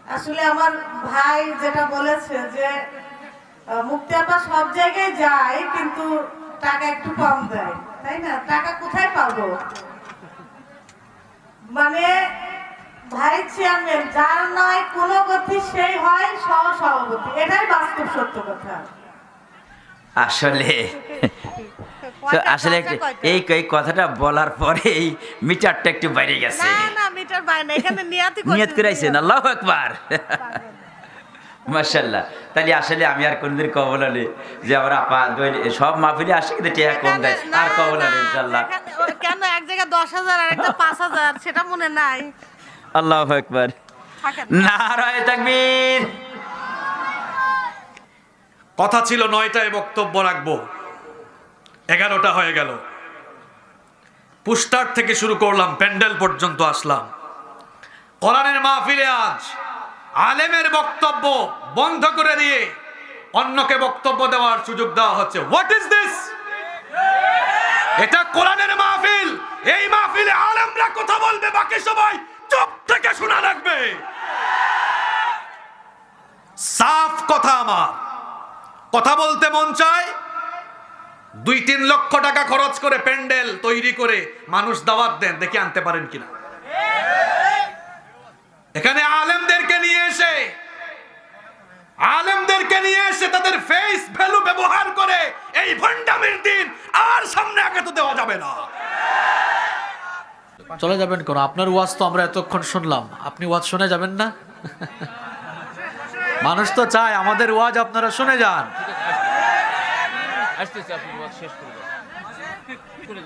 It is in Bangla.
আসলে আমার ভাই যেটা বলেছে যে মুক্তি আপা সব জায়গায় যায় কিন্তু টাকা একটু কম দেয়, তাই না? টাকা কোথায় পাবো? মানে ভাই চেয়ারম্যান, যার নয় কোনো গতি সেই হয় সহ সভাপতি, এটাই বাস্তব সত্য কথা। আসলে আসলে এই কথাটা বলার পরে এই মিটারটা একটু বাইরে গেছে। না না, মিটার বাইরে না, এখানে নিয়ত করাইছেন। আল্লাহু আকবার, মাশাআল্লাহ। তাহলে আসলে আমি আর কোনদিন কবল আলী যে আমরা সব মাহফিলে আসে কিন্তু টিয়া কম দেয়, আর কবল আলী ইনশাআল্লাহ। কেন এক জায়গায় 10,000 আর একটা 5,000 সেটা মনে নাই? আল্লাহু আকবার, নারায়ে তাকবীর। কথা ছিল 9টায় বক্তব্য রাখবো, 11টা হয়ে গেল। পুস্টার থেকে শুরু করলাম, প্যান্ডেল পর্যন্ত আসলাম। কোরআনের মাহফিলে আজ আলেমের বক্তব্য বন্ধ করে দিয়ে অন্যকে বক্তব্য দেওয়ার সুযোগ দেওয়া হচ্ছে। What is this? এটা কোরআনের মাহফিল। এই মাহফিলে আলেমরা কথা বলবে, বাকি সবাই চুপ থেকে শোনা রাখবে। সাফ কথা, আমার কথা বলতে মন চায়। 2-3 লক্ষ টাকা খরচ করে প্যান্ডেল তৈরি করে মানুষ দাওয়াত দেন, দেখি আনতে পারেন কিনা। এখানে আলেমদেরকে নিয়ে এসে তাদের ফেস ভ্যালু ব্যবহার করে এই ভণ্ডামির দিন আর সামনে আগাতে দেওয়া যাবে না। চলে যাবেন কোন? আপনার ওয়াজ তো আমরা এতক্ষণ শুনলাম, আপনি ওয়াজ শুনে যাবেন না? মানুষ তো চায় আমাদের ওয়াজ আপনারা শুনে যান। আসতেছে, আপনি ওয়াজ শেষ করুন।